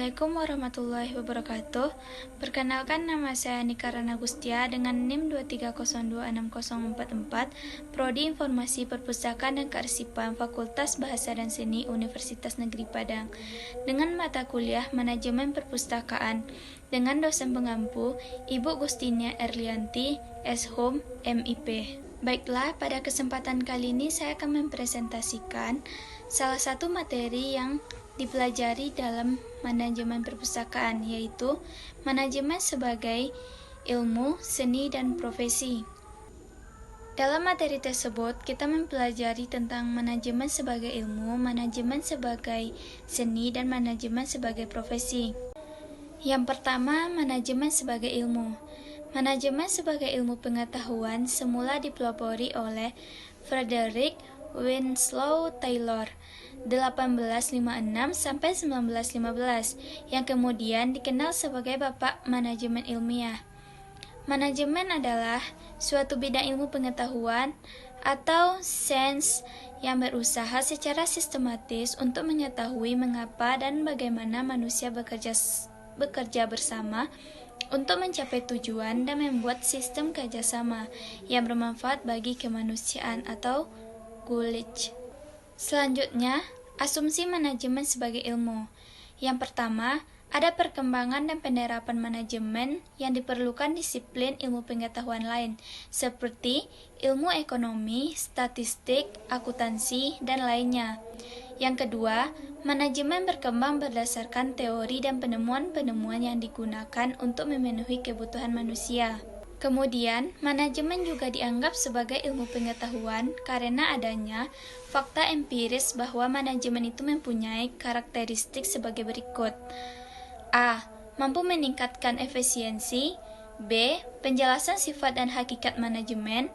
Assalamualaikum warahmatullahi wabarakatuh. Perkenalkan, nama saya Nika Rana Gustia dengan NIM 230260044, Prodi Informasi Perpustakaan dan Kearsipan, Fakultas Bahasa dan Seni, Universitas Negeri Padang, dengan mata kuliah Manajemen Perpustakaan, dengan dosen pengampu Ibu Gustinia Erlianti, S.Hum, MIP. Baiklah, pada kesempatan kali ini saya akan mempresentasikan salah satu materi yang dipelajari dalam manajemen perpustakaan, yaitu manajemen sebagai ilmu, seni, dan profesi. Dalam materi tersebut, kita mempelajari tentang manajemen sebagai ilmu, manajemen sebagai seni, dan manajemen sebagai profesi. Yang pertama, manajemen sebagai ilmu. Manajemen sebagai ilmu pengetahuan semula dipelopori oleh Frederick Winslow Taylor 1856 sampai 1915, yang kemudian dikenal sebagai Bapak Manajemen Ilmiah. Manajemen adalah suatu bidang ilmu pengetahuan atau sains yang berusaha secara sistematis untuk mengetahui mengapa dan bagaimana manusia bekerja bersama untuk mencapai tujuan dan membuat sistem kerjasama yang bermanfaat bagi kemanusiaan atau knowledge. Selanjutnya, asumsi manajemen sebagai ilmu. Yang pertama, ada perkembangan dan penerapan manajemen yang diperlukan disiplin ilmu pengetahuan lain, seperti ilmu ekonomi, statistik, akuntansi, dan lainnya. Yang kedua, manajemen berkembang berdasarkan teori dan penemuan-penemuan yang digunakan untuk memenuhi kebutuhan manusia. Kemudian, manajemen juga dianggap sebagai ilmu pengetahuan karena adanya fakta empiris bahwa manajemen itu mempunyai karakteristik sebagai berikut. A. Mampu meningkatkan efisiensi. B. Penjelasan sifat dan hakikat manajemen.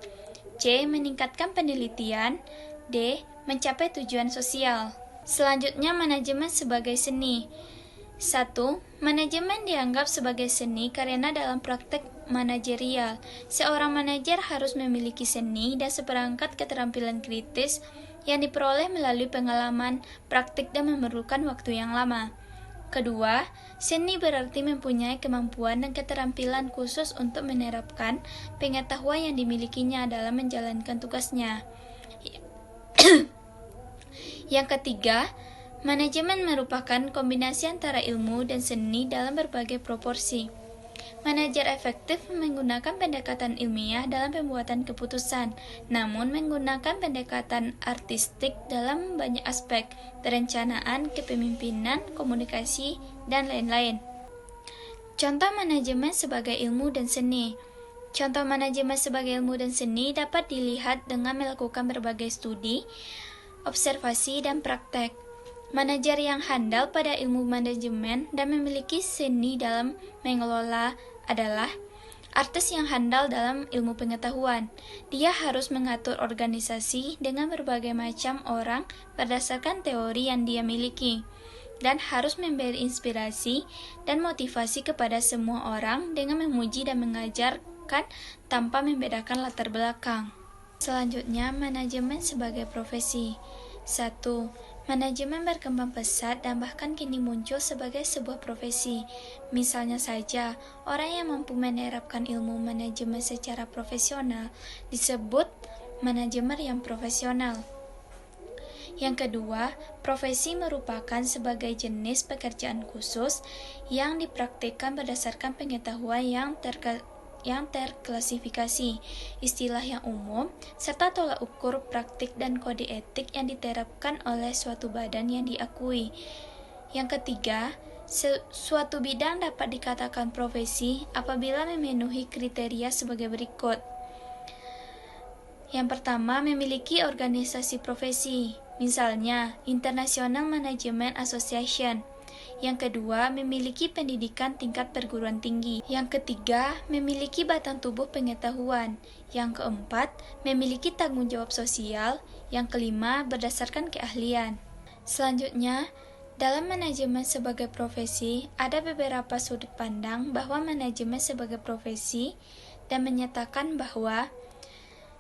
C. Meningkatkan penelitian. D. Mencapai tujuan sosial. Selanjutnya, manajemen sebagai seni. 1. Manajemen dianggap sebagai seni karena dalam praktek manajerial, seorang manajer harus memiliki seni dan seperangkat keterampilan kritis yang diperoleh melalui pengalaman, praktik, dan memerlukan waktu yang lama. Kedua, seni berarti mempunyai kemampuan dan keterampilan khusus untuk menerapkan pengetahuan yang dimilikinya dalam menjalankan tugasnya. Yang ketiga, manajemen merupakan kombinasi antara ilmu dan seni dalam berbagai proporsi. Manajer efektif menggunakan pendekatan ilmiah dalam pembuatan keputusan, namun menggunakan pendekatan artistik dalam banyak aspek, perencanaan, kepemimpinan, komunikasi, dan lain-lain. Contoh manajemen sebagai ilmu dan seni. Contoh manajemen sebagai ilmu dan seni dapat dilihat dengan melakukan berbagai studi, observasi, dan praktek. Manajer yang handal pada ilmu manajemen dan memiliki seni dalam mengelola adalah artis yang handal dalam ilmu pengetahuan. Dia harus mengatur organisasi dengan berbagai macam orang berdasarkan teori yang dia miliki, dan harus memberi inspirasi dan motivasi kepada semua orang dengan memuji dan mengajarkan tanpa membedakan latar belakang. Selanjutnya, manajemen sebagai profesi. 1. Manajemen berkembang pesat dan bahkan kini muncul sebagai sebuah profesi. Misalnya saja, orang yang mampu menerapkan ilmu manajemen secara profesional disebut manajemen yang profesional. Yang kedua, profesi merupakan sebagai jenis pekerjaan khusus yang dipraktikkan berdasarkan pengetahuan yang terklasifikasi, istilah yang umum, serta tolak ukur praktik dan kode etik yang diterapkan oleh suatu badan yang diakui. Yang ketiga, suatu bidang dapat dikatakan profesi apabila memenuhi kriteria sebagai berikut. Yang pertama, memiliki organisasi profesi, misalnya International Management Association. Yang kedua, memiliki pendidikan tingkat perguruan tinggi. Yang ketiga, memiliki batang tubuh pengetahuan. Yang keempat, memiliki tanggung jawab sosial. Yang kelima, berdasarkan keahlian. Selanjutnya, dalam manajemen sebagai profesi, ada beberapa sudut pandang bahwa manajemen sebagai profesi dan menyatakan bahwa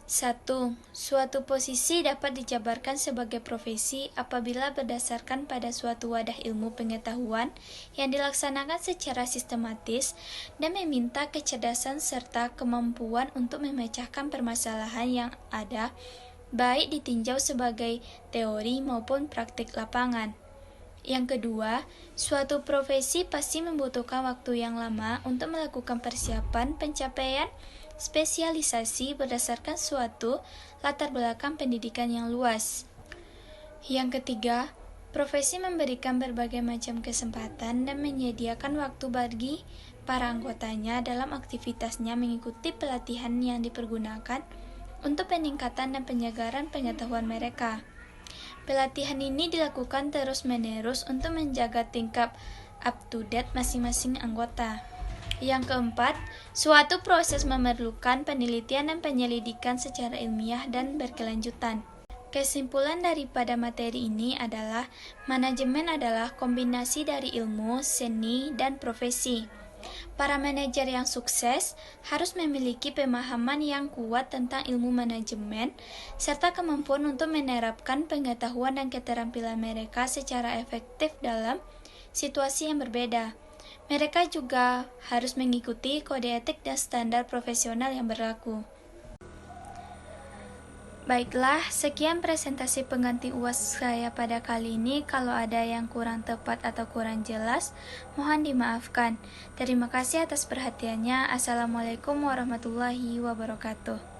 1. Suatu posisi dapat dijabarkan sebagai profesi apabila berdasarkan pada suatu wadah ilmu pengetahuan yang dilaksanakan secara sistematis dan meminta kecerdasan serta kemampuan untuk memecahkan permasalahan yang ada, baik ditinjau sebagai teori maupun praktik lapangan. Yang kedua, suatu profesi pasti membutuhkan waktu yang lama untuk melakukan persiapan pencapaian spesialisasi berdasarkan suatu latar belakang pendidikan yang luas. Yang ketiga, profesi memberikan berbagai macam kesempatan dan menyediakan waktu bagi para anggotanya dalam aktivitasnya mengikuti pelatihan yang dipergunakan untuk peningkatan dan penyegaran pengetahuan mereka. Pelatihan ini dilakukan terus-menerus untuk menjaga tingkat up-to-date masing-masing anggota. Yang keempat, suatu proses memerlukan penelitian dan penyelidikan secara ilmiah dan berkelanjutan. Kesimpulan daripada materi ini adalah manajemen adalah kombinasi dari ilmu, seni, dan profesi. Para manajer yang sukses harus memiliki pemahaman yang kuat tentang ilmu manajemen serta kemampuan untuk menerapkan pengetahuan dan keterampilan mereka secara efektif dalam situasi yang berbeda. Mereka juga harus mengikuti kode etik dan standar profesional yang berlaku. Baiklah, sekian presentasi pengganti UAS saya pada kali ini. Kalau ada yang kurang tepat atau kurang jelas, mohon dimaafkan. Terima kasih atas perhatiannya. Assalamualaikum warahmatullahi wabarakatuh.